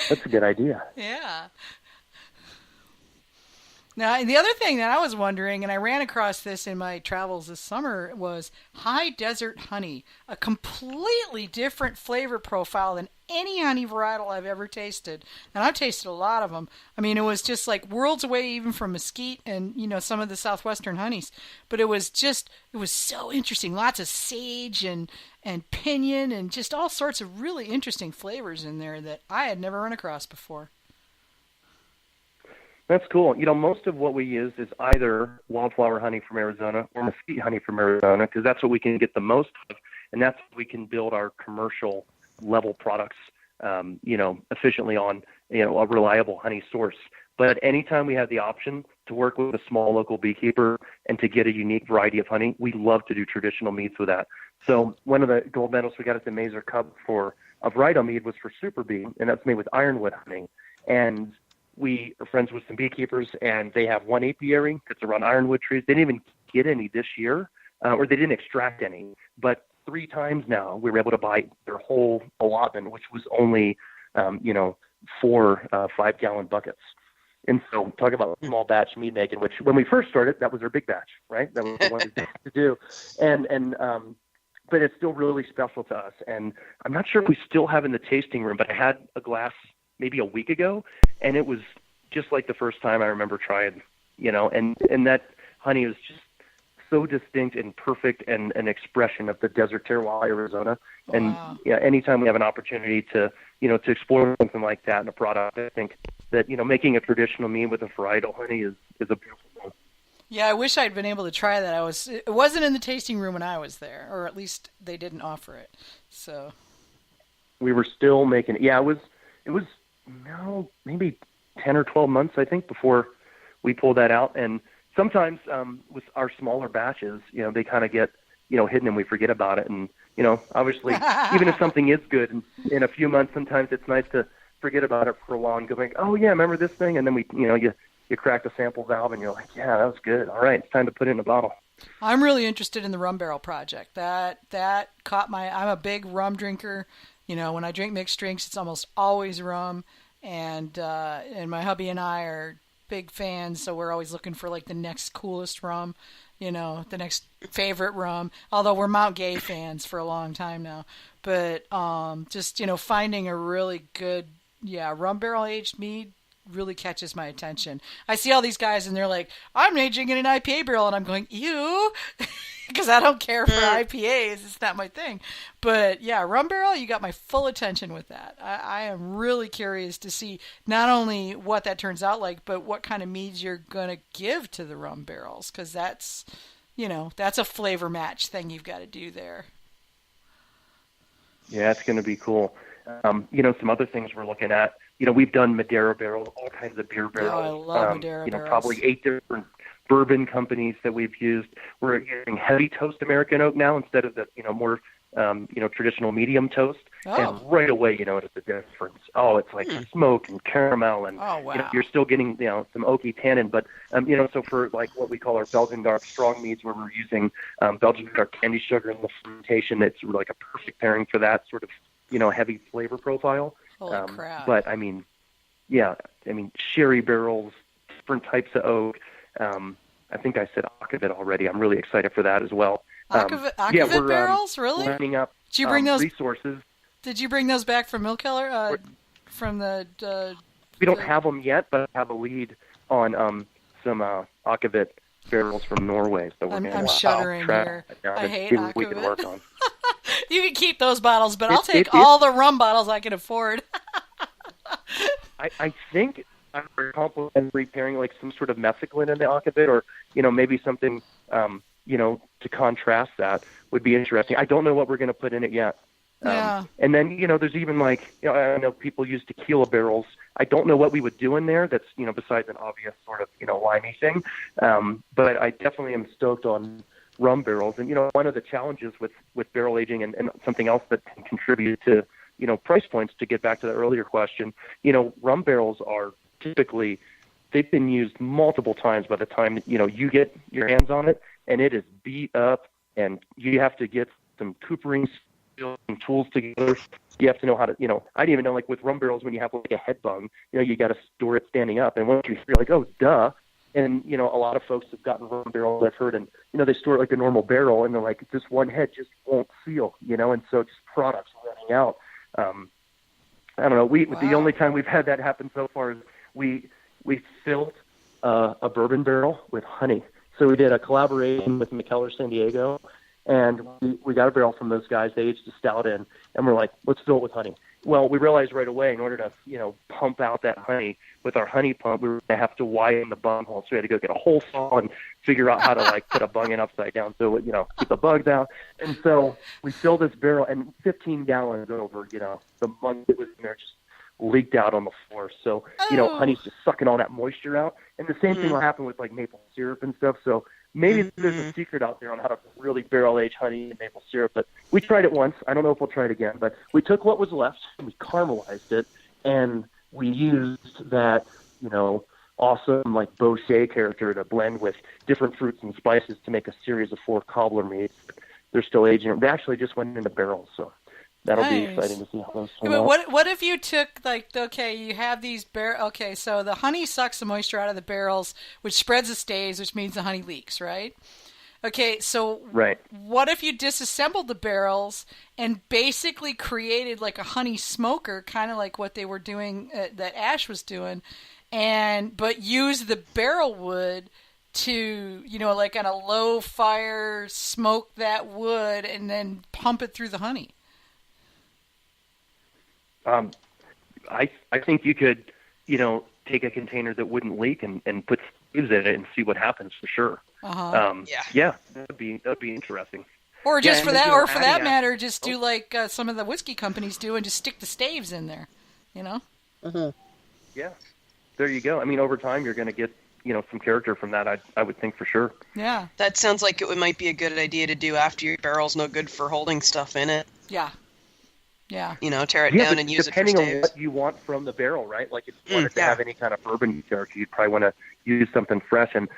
That's a good idea. Yeah. Now, the other thing that I was wondering, and I ran across this in my travels this summer, was high desert honey, a completely different flavor profile than any honey varietal I've ever tasted. And I've tasted a lot of them. I mean, it was just like worlds away even from mesquite and, some of the southwestern honeys. But it was so interesting. Lots of sage and pinyon and just all sorts of really interesting flavors in there that I had never run across before. That's cool. Most of what we use is either wildflower honey from Arizona or mesquite honey from Arizona, because that's what we can get the most of, and that's what we can build our commercial level products, efficiently on, a reliable honey source. But anytime we have the option to work with a small local beekeeper and to get a unique variety of honey, we love to do traditional meads with that. So one of the gold medals we got at the Mazer Cup for a varietal mead was for Super Bee, and that's made with ironwood honey. And we are friends with some beekeepers, and they have one apiary that's around ironwood trees. They didn't even get any this year, or they didn't extract any. But 3 times now, we were able to buy their whole allotment, which was only, 4 5-gallon buckets. And so talk about small batch mead making, which when we first started, that was our big batch, right? That was the one we had to do. But it's still really special to us. And I'm not sure if we still have in the tasting room, but I had a glass maybe a week ago, and it was just like the first time I remember trying, and that honey was just so distinct and perfect and an expression of the desert terroir, Arizona. And Wow. yeah, anytime we have an opportunity to explore something like that in a product, I think that, making a traditional mead with a varietal honey is a beautiful thing. Yeah, I wish I'd been able to try that. It wasn't in the tasting room when I was there, or at least they didn't offer it. So We were still making it. Yeah, it was no, maybe 10 or 12 months, I think, before we pulled that out. And sometimes with our smaller batches, they kind of get, hidden and we forget about it. And, obviously, even if something is good in a few months, sometimes it's nice to forget about it for a while and go back, oh, yeah, remember this thing? And then you crack the sample valve and you're like, yeah, that was good. All right, it's time to put it in a bottle. I'm really interested in the rum barrel project. That caught I'm a big rum drinker. When I drink mixed drinks, it's almost always rum, and my hubby and I are big fans, so we're always looking for like the next coolest rum, the next favorite rum. Although we're Mount Gay fans for a long time now, but just finding a really good rum barrel aged mead really catches my attention. I see all these guys and they're like, I'm aging in an IPA barrel, and I'm going, ew. Because I don't care for IPAs. It's not my thing. But yeah, rum barrel, you got my full attention with that. I am really curious to see not only what that turns out like, but what kind of meads you're going to give to the rum barrels. Because that's a flavor match thing you've got to do there. Yeah, it's going to be cool. Some other things we're looking at, we've done Madeira barrels, all kinds of beer barrels. Oh, I love Madeira barrels. Probably 8 different bourbon companies that we've used. We're using heavy toast American oak now instead of the, more, traditional medium toast. Oh. And right away, it's the difference. Oh, it's like smoke and caramel, and oh, wow. You're still getting, some oaky tannin. But, so for like what we call our Belgian dark strong meads, where we're using Belgian dark candy sugar in the fermentation, it's like a perfect pairing for that sort of, heavy flavor profile. Holy crap. But sherry barrels, different types of oak. I think I said Akavit already. I'm really excited for that as well. Akavit barrels, really? Lining up Did you bring those resources. Did you bring those back from Millkeller? From the we don't have them yet, but I have a lead on some Akavit barrels from Norway. So I'm shuddering here. I hate Akavit. We can work on. You can keep those bottles, but I'll take all the rum bottles I can afford. I think I'm complimentary pairing like some sort of mesoglin in the Akavit, or maybe something to contrast that would be interesting. I don't know what we're going to put in it yet. Yeah. And then there's even like I know people use tequila barrels. I don't know what we would do in there. That's besides an obvious sort of limey thing. But I definitely am stoked on rum barrels. And one of the challenges with barrel aging and something else that can contribute to price points, to get back to the earlier question, rum barrels are typically, they've been used multiple times by the time you get your hands on it, and it is beat up, and you have to get some coopering building tools together. You have to know how to, I didn't even know, like with rum barrels, when you have like a head bung, you got to store it standing up. And once you're like, oh, duh. And, a lot of folks have gotten rum barrels, I've heard, and, they store it like a normal barrel, and they're like, this one head just won't seal, and so just products running out. I don't know. The only time we've had that happen so far is we filled a bourbon barrel with honey. So we did a collaboration with McKellar San Diego, and we got a barrel from those guys. They aged a stout in, and we're like, let's fill it with honey. Well, we realized right away, in order to, pump out that honey with our honey pump, we were going to have to widen the bung hole. So we had to go get a hole saw and figure out how to, put a bung in upside down so it, keep the bugs out. And so we filled this barrel, and 15 gallons over, the mug that was in there just leaked out on the floor. So, honey's just sucking all that moisture out. And the same thing will happen with, maple syrup and stuff. So maybe there's a secret out there on how to really barrel age honey and maple syrup. But we tried it once. I don't know if we'll try it again. But we took what was left, and we caramelized it, and we used that, awesome, Bochet character to blend with different fruits and spices to make a series of 4 cobbler meads. They're still aging. They actually just went into barrels, so that'll be exciting to see how those turn out. What if you took, you have these so the honey sucks the moisture out of the barrels, which spreads the staves, which means the honey leaks, right? Okay, so right. What if you disassembled the barrels and basically created like a honey smoker, kind of like what they were doing, that Ash was doing, but use the barrel wood to, on a low fire, smoke that wood and then pump it through the honey? I think you could, take a container that wouldn't leak and put staves in it and see what happens for sure. Yeah, that'd be interesting. Or just for that matter, just do like some of the whiskey companies do and just stick the staves in there, Mm-hmm. Yeah, there you go. I mean, over time you're going to get, some character from that. I would think for sure. Yeah, that sounds like it might be a good idea to do after your barrel's no good for holding stuff in it. Yeah. Yeah. Tear it down and use it for staves. Depending on what you want from the barrel, right? Like if you wanted to have any kind of bourbon character, you'd probably want to use something fresh. And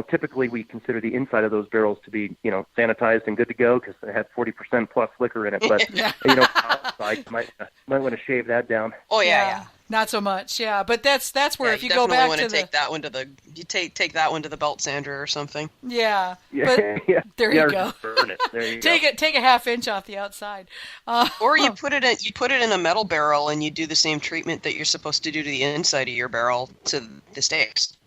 typically we consider the inside of those barrels to be, sanitized and good to go because they have 40% plus liquor in it. But, outside, you might want to shave that down. Oh, yeah. Not so much, yeah. But that's where if you go back to take that one to take that one to the belt sander or something. Yeah. But there you go. Burn it. There you take a half inch off the outside. Or you put it in a metal barrel and you do the same treatment that you're supposed to do to the inside of your barrel to the staves.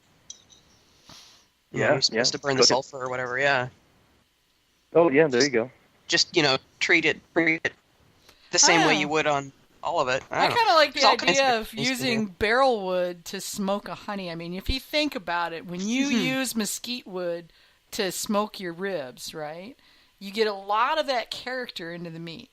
You're supposed to burn the sulfur or whatever. Yeah. Oh yeah, there you go. Just treat it the same way you would on all of it. I kind of like the idea of using barrel wood to smoke a honey. I mean, if you think about it, when you use mesquite wood to smoke your ribs, right, you get a lot of that character into the meat.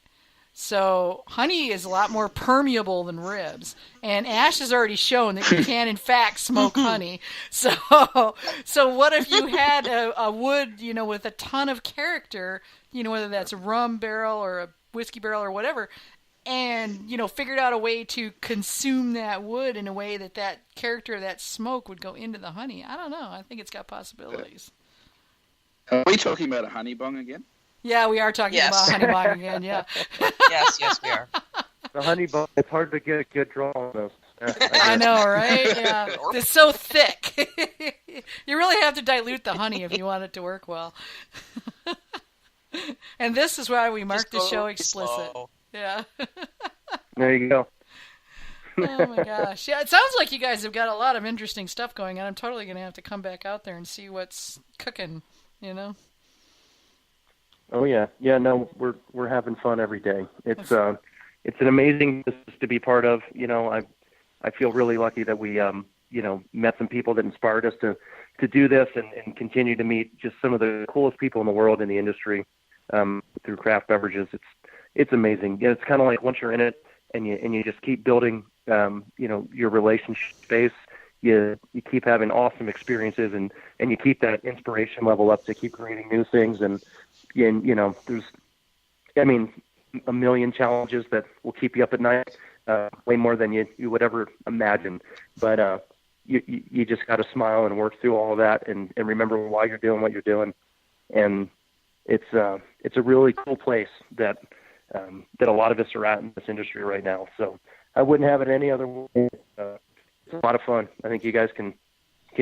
So honey is a lot more permeable than ribs. And Ash has already shown that you can, in fact, smoke honey. So what if you had a wood, with a ton of character, whether that's a rum barrel or a whiskey barrel or whatever, and, figured out a way to consume that wood in a way that character, that smoke would go into the honey. I don't know. I think it's got possibilities. Are we talking about a honey bung again? Yeah, we are talking about honey bung again, yeah. Yes, we are. The honey bung, it's hard to get a good draw on those. I know, right? Yeah. It's so thick. You really have to dilute the honey if you want it to work well. And this is why we mark the show explicit. Slow. Yeah. There you go. Oh my gosh. Yeah, it sounds like you guys have got a lot of interesting stuff going on. I'm totally going to have to come back out there and see what's cooking, Oh yeah. Yeah, no, we're having fun every day. It's an amazing business to be part of. I feel really lucky that we met some people that inspired us to do this and continue to meet just some of the coolest people in the world in the industry through craft beverages. It's amazing. Yeah, it's kind of like once you're in it and you just keep building, your relationship space, you keep having awesome experiences and you keep that inspiration level up to keep creating new things. And there's, a million challenges that will keep you up at night, way more than you would ever imagine. But you just got to smile and work through all of that and remember why you're doing what you're doing. And it's a really cool place that that a lot of us are at in this industry right now. So I wouldn't have it any other way. It's a lot of fun. I think you guys can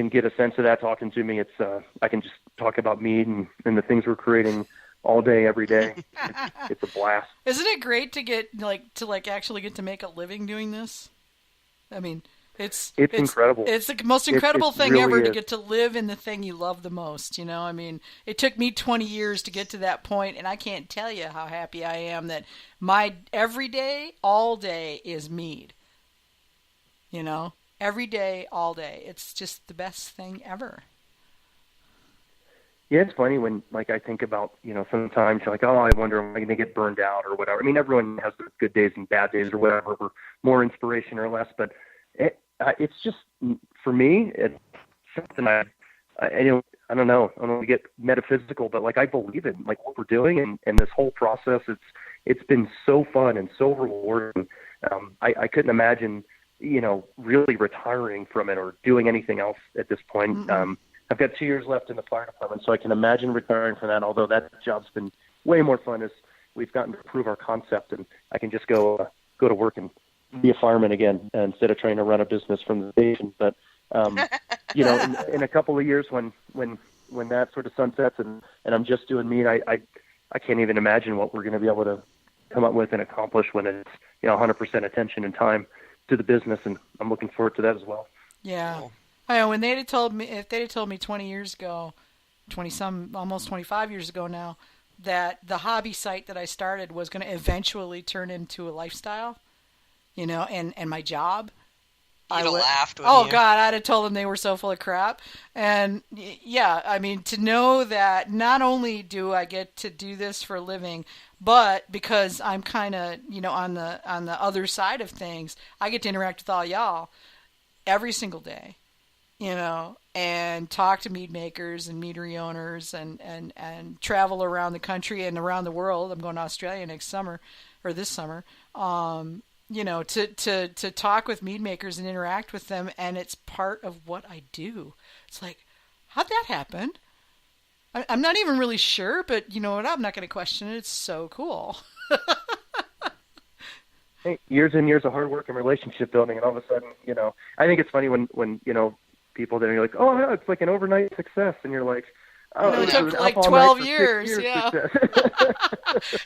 get a sense of that talking to me. It's I can just talk about Mead and the things we're creating all day, every day. It's a blast. Isn't it great to get actually get to make a living doing this? I mean, it's incredible. It's the most incredible thing really ever is. to get to live in the thing you love the most. You know, I mean, it took me 20 years to get to that point, and I can't tell you how happy I am that my every day, all day is Mead. You know, every day, all day. It's just the best thing ever. Yeah, it's funny when, like, I think about, sometimes you're like, oh, I wonder, am I going to get burned out or whatever. I mean, everyone has good days and bad days or whatever, or more inspiration or less. But it's just, for me, it's something I don't know. I don't want to get metaphysical, but, like, I believe in, like, what we're doing and this whole process. It's been so fun and so rewarding. I couldn't imagine, really retiring from it or doing anything else at this point. Mm-hmm. I've got 2 years left in the fire department, so I can imagine retiring from that, although that job's been way more fun as we've gotten to prove our concept, and I can just go to work and be a fireman again instead of trying to run a business from the station. But, in a couple of years when that sort of sunsets and I'm just doing Mead, I can't even imagine what we're going to be able to come up with and accomplish when it's, 100% attention and time to the business, and I'm looking forward to that as well. Yeah. Cool. I know, when if they'd have told me 20 years ago, almost 25 years ago now, that the hobby site that I started was going to eventually turn into a lifestyle, and my job. You'd have laughed, wouldn't Oh, you? God, I'd have told them they were so full of crap. And, yeah, I mean, to know that not only do I get to do this for a living, but because I'm kind of, on the other side of things, I get to interact with all y'all every single day. And talk to mead makers and meadery owners and travel around the country and around the world. I'm going to Australia this summer. To talk with mead makers and interact with them, and it's part of what I do. It's like, how'd that happen? I'm not even really sure, but you know what? I'm not going to question it. It's so cool. Hey, years and years of hard work and relationship building, and all of a sudden, I think it's funny when people that are like, oh, no, it's like an overnight success, and you're like, oh, it took like 12 years, yeah.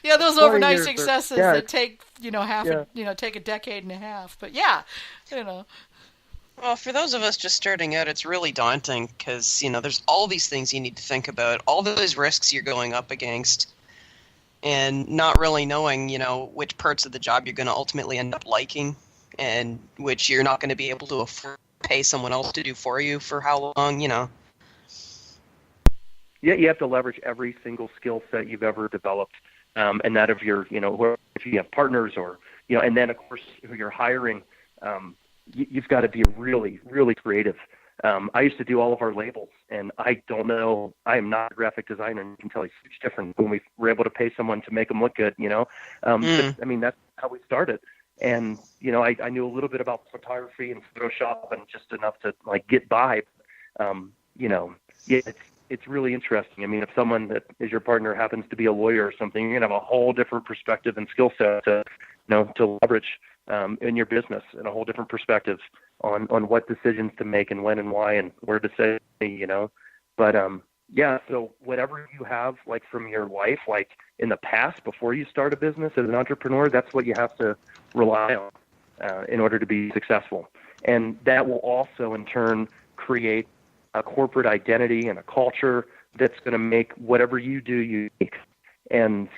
Yeah, those overnight successes that take, take a decade and a half, but yeah, Well, for those of us just starting out, it's really daunting because, there's all these things you need to think about, all those risks you're going up against, and not really knowing, which parts of the job you're going to ultimately end up liking, and which you're not going to be able to afford pay someone else to do for you for how long, Yeah, you have to leverage every single skill set you've ever developed, and that of your, if you have partners or, and then of course who you're hiring, you've got to be really, really creative. I used to do all of our labels, and I don't know, I am not a graphic designer, and you can tell it's huge different when we were able to pay someone to make them look good, But, I mean, that's how we started. And, I knew a little bit about photography and Photoshop and just enough to like get by. It's really interesting. I mean, if someone that is your partner happens to be a lawyer or something, you're going to have a whole different perspective and skill set to leverage in your business, and a whole different perspective on what decisions to make and when and why and where to say, But, so whatever you have, like from your life, like in the past, before you start a business as an entrepreneur, that's what you have to rely on in order to be successful. And that will also in turn create a corporate identity and a culture that's going to make whatever you do unique. And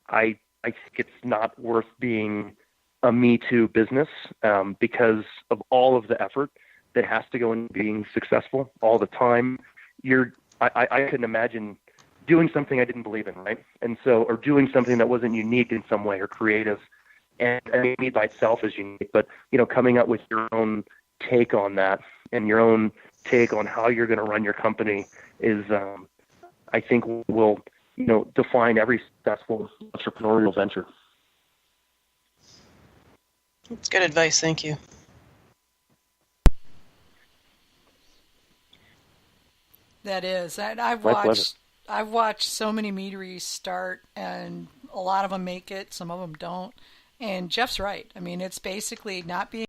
I think it's not worth being a Me Too business because of all of the effort that has to go into being successful all the time. I couldn't imagine doing something I didn't believe in, right? And so, or doing something that wasn't unique in some way or creative. And I mean, Mead by itself is unique, but, coming up with your own take on that and your own take on how you're going to run your company is, I think will, define every successful entrepreneurial venture. That's good advice. Thank you. That is. I've watched so many meaderies start and A lot of them make it, some of them don't. And Jeff's right. I mean, it's basically not being